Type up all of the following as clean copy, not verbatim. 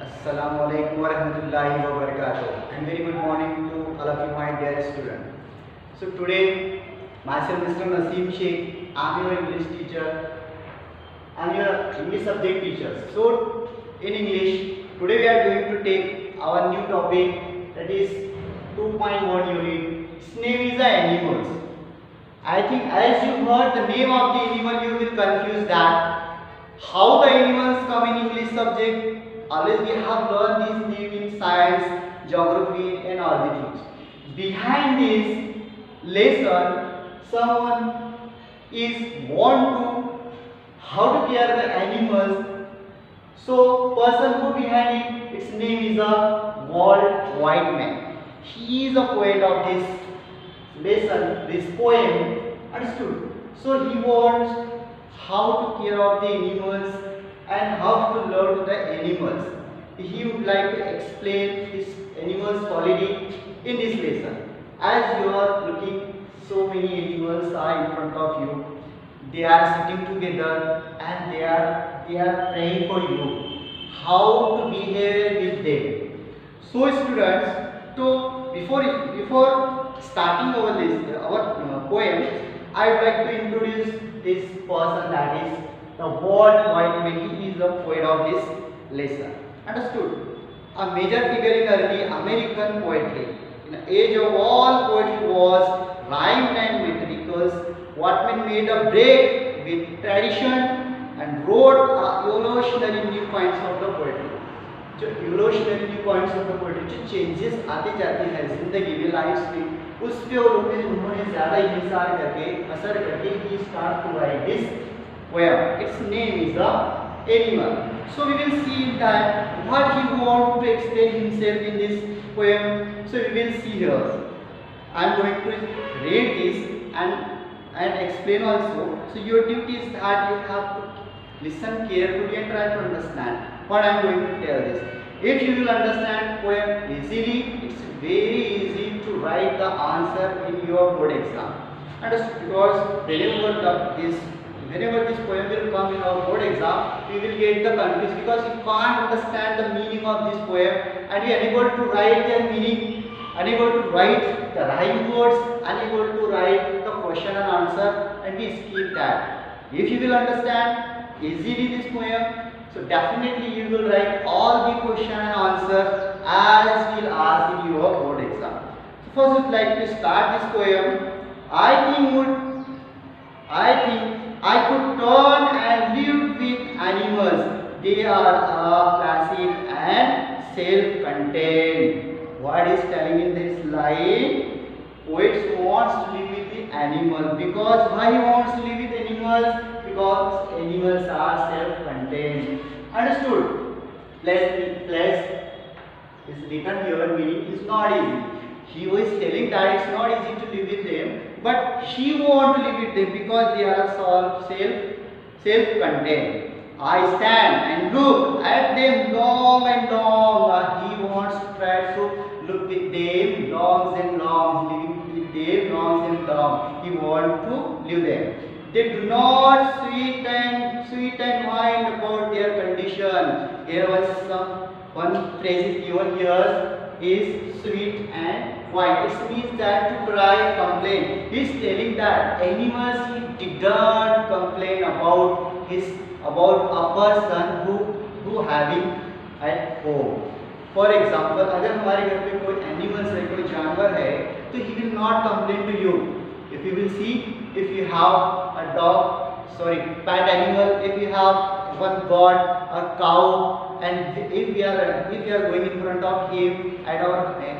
Assalamu alaikum wa rahmatullahi wa barakatuh, and very good morning to all of you, my dear students. So today, myself Mr. Naseem Sheikh, I am your English teacher. I am your English subject teacher. So in English, today we are going to take our new topic, that is 2.1 unit. Its name is the animals. I think as you heard the name of the animal, you will confuse that how the animals come in English subject. Always we have learned this name in science, geography and all the things. Behind this lesson, someone is want to how to care the animals. So person who behind it, its name is a Walt Whitman. He is a poet of this lesson, this poem, understood. So he wants how to care of the animals and how to learn the animals. He would like to explain this animals quality in this lesson. As you are looking, so many animals are in front of you. They are sitting together and they are praying for you. How to behave with them. So students, so before starting our poem, I would like to introduce this person, that is the Walt Whitman. He is the poet of this lesson. Understood? A major figure in early American poetry. In the age of all poetry was rhymed and metricals. Whitman made a break with tradition and wrote evolutionary new points of the poetry. जो evolutionary new points of the poetry, जो changes आते जाते हैं जिंदगी में, life में, उस पे उन्होंने ज़्यादा इंतजार करके असर करके he start to write this poem. Its name is the animal. So we will see that what he want to explain himself in this poem. So we will see here. I am going to read this and explain also. So your duty is that you have to listen carefully and try to understand what I am going to tell this. If you will understand poem easily, it's very easy to write the answer in your board exam. Understood? Because whenever this poem will come in our board exam, we will get the confused because you can't understand the meaning of this poem and you are unable to write the meaning, unable to write the rhyme words, unable to write the question and answer, and we skip that. If you will understand easily this poem, so definitely you will write all the question and answer as will ask in your board exam. So first I would like to start this poem. I think I could turn and live with animals. They are placid and self-contained. What is telling in this line? Poet wants to live with the animal. Because why he wants to live with animals? Because animals are self-contained. Understood? Plus is written here, meaning is not easy. He was telling that it's not easy to live with them, but she want to live with them because they are self-contained. I stand and look at them long and long. He wants to try to look with them long and long, living with them long and long. He wants to live them. They do not sweet and mind about their condition. Here was one phrase is given here is sweet and white. It means that to cry, complain. He is telling that animals he did not complain about a person who having at home. For example, अगर हमारे घर पे कोई animals है, कोई जानवर है, तो he will not complain to you. If you will see, if you have a pet animal, if you have one goat, a cow, and if we are going in front of him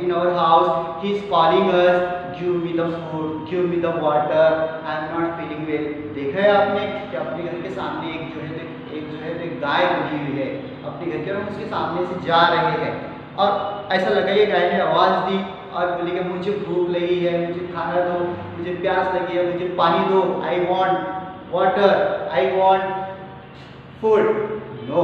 in our house, he is calling us, give me the food, give me the water, I am not feeling well. देखा है आपने कि अपने घर के सामने एक जो है गाय लगी हुई है, अपने घर के और उसके सामने से जा रहे हैं और ऐसा लगा ये गाय ने आवाज़ दी और बोली कि मुझे भूख लगी है, मुझे खाना दो, मुझे प्यास लगी है, मुझे पानी दो, I want water, I want food. No,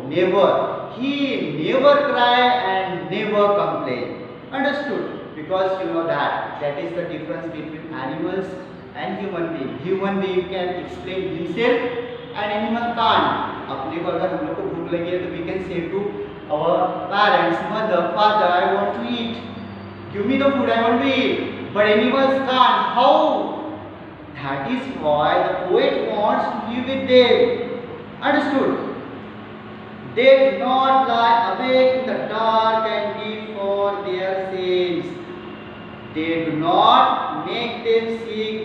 never. He never cry and never complain. Understood? Because you know that is the difference between animals and human being. Human being can explain himself and animal can't. अपने को अगर हम लोग को भूख लगी है तो we can say to Our parents, mother, father, I want to eat. Give me the food, I want to eat. But animals can't. How? That is why the poet wants to live with them. Understood? They do not lie awake in the dark and weep for their sins. They do not make them seek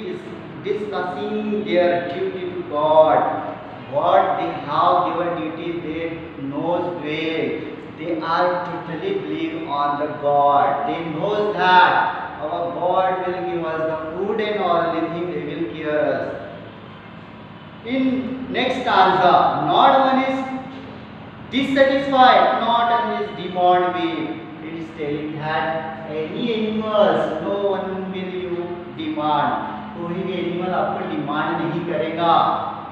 discussing their duty to God. What they have given duty, they knows well. They are totally believe on the God. They knows that our God will give us the food and all anything they will care us. In next stanza, not one is dissatisfied, not one is demand way. It is telling that any animals, no one will you demand. कोई भी animal आपको demand नहीं करेगा.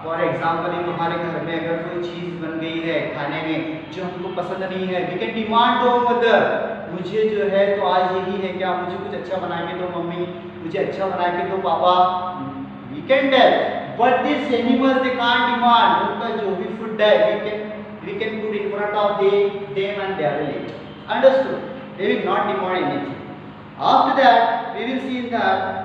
For example हमारे घर में अगर कोई चीज़ बन गई है खाने में जो हमको पसंद नहीं है, we can demand to mother, मुझे जो है तो आज यही है क्या, मुझे कुछ अच्छा बना के दो मम्मी, मुझे अच्छा बना के दो पापा. We can tell, but this animals they can't demand. उनका जो भी फूड है we can put in front of them and they will eat. Understood? They will not demand anything. After that, we will see that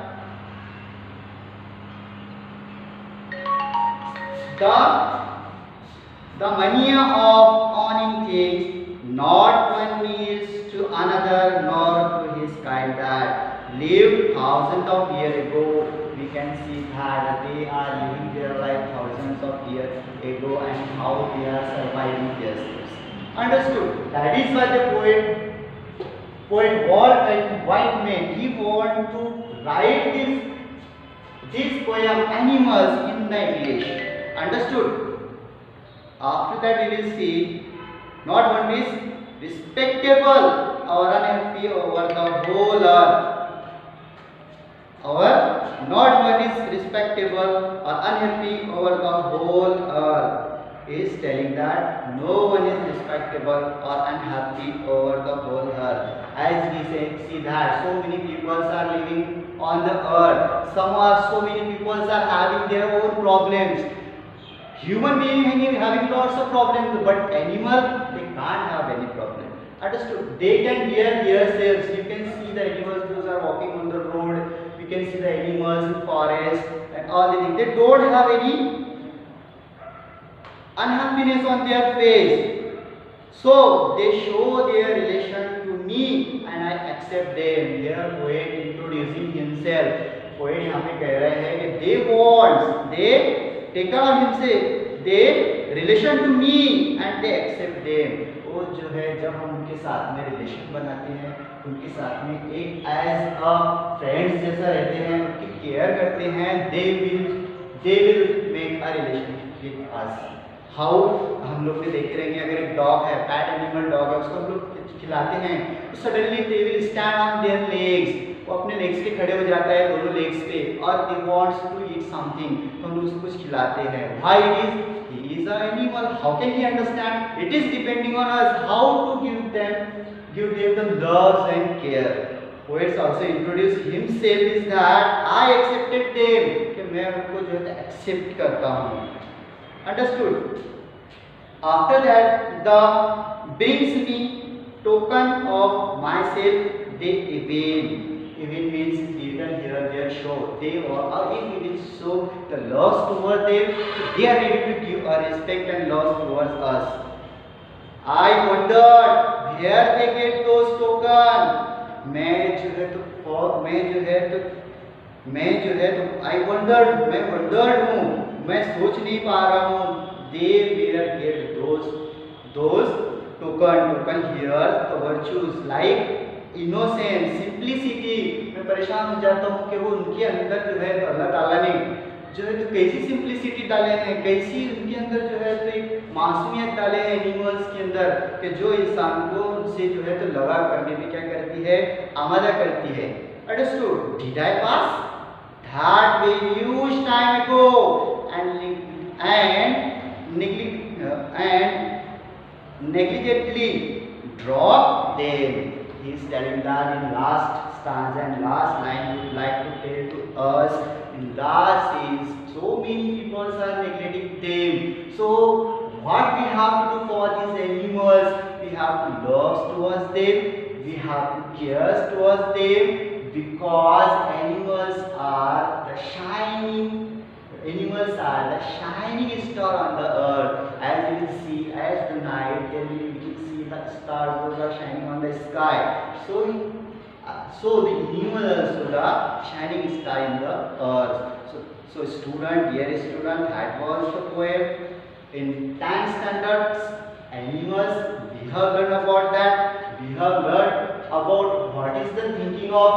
the mania of owning things, not one needs to another nor to his kind that lived thousands of years ago. We can see that they are living their life thousands of years ago and how they are surviving their lives. Understood? That is why the poet Walt Whitman, he want to write this poem Animals in the English. Understood? After that we will see not one is respectable or unhappy over the whole earth. Our not one is respectable or unhappy over the whole earth is telling that no one is respectable or unhappy over the whole earth. As we see that so many people are living on the earth. So many people are having their own problems. Human being having lots of problems, but animal they can't have any problem. Understood? They can hear themselves. You can see the animals those are walking on the road. You can see the animals in forest and all the things. They don't have any unhappiness on their face. So they show their relation to me and I accept them. Their poet introducing himself. Poet यहाँ पे कह रहे हैं कि they take on himself, they relation to me and they accept them. वो जो है जब हम उनके साथ में रिलेशन बनाते हैं, उनके साथ में एक एज अ फ्रेंड्स जैसा रहते हैं, उनकी केयर करते हैं, they will make a relationship with us. How हम लोग भी देखते रहेंगे अगर एक डॉग है, पैट एनिमल डॉग है, उसको हम लोग खिलाते हैं तो suddenly they will stand on their legs. वो अपने लेग्स पे खड़े हो जाता है दोनों लेग्स पे और they wants to eat something. तो हम उसको कुछ खिलाते हैं. Why it is he is an animal. How can he understand? It is depending on us how to give them the loves and care. Poets also introduce himself is that I accepted them, कि मैं उनको जो है accept करता हूँ. Understood? After that, the brings me token of myself. They even means even here they show they are if we show the loves towards them, they are ready to give a respect and love towards us. I wondered where they get those token. मैं wondered हूँ, मैं सोच नहीं पा रहा हूँ. They will get those token here the virtues like innocence, simplicity. मैं परेशान हो जाता हूँ कि वो उनके अंदर जो है तो अल्लाह ताला ने जो है तो कैसी सिंप्लिसिटी डाले हैं, कैसी उनके अंदर जो है तो एक मासूमियत डाले हैं एनिमल्स के अंदर कि जो इंसान को उनसे जो है तो लगा करने में क्या करती है, आमादा करती है. Understood? Did I pass? That we huge time ago and negligently drop them. He is telling that in last stanza and last line he would like to tell to us in last scenes so many people are neglecting them. So what we have to do for these animals, we have have to love towards them, we have to care towards them, because animals are the shining star on the earth. As you will see, as the night, then we can see the stars, those are shining on the sky. So the animals also the shining star in the earth. So student, dear student, that was the poem. In 10th standards, animals, we have learned about that. We have learned about what is the thinking of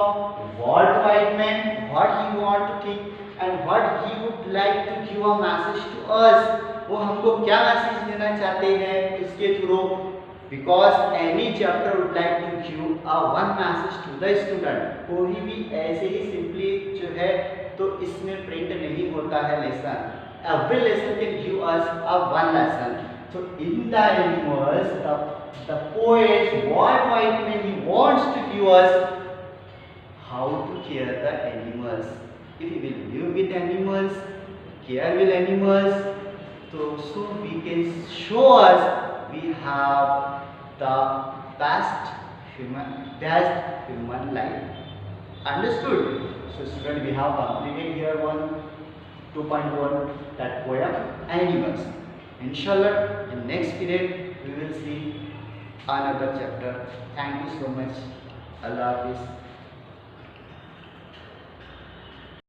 Walt Whitman, what he want to think and what he would like to give a message to us. वो हमको क्या message देना चाहते हैं इसके through, because any chapter would like to give a one message to the student. कोई भी ऐसे ही simply जो है तो इसमें प्रिंट नहीं होता है lesson. Every lesson can give us a one lesson. So in the animals, the poet Walt Whitman, he wants to give us how to care the animals. If we will live with animals, care with animals, so we can show us we have the best human life. Understood? So student, we have completed here 2.1 that poem animals. Inshallah, in next period we will see another chapter. Thank you so much. Allah Hafiz.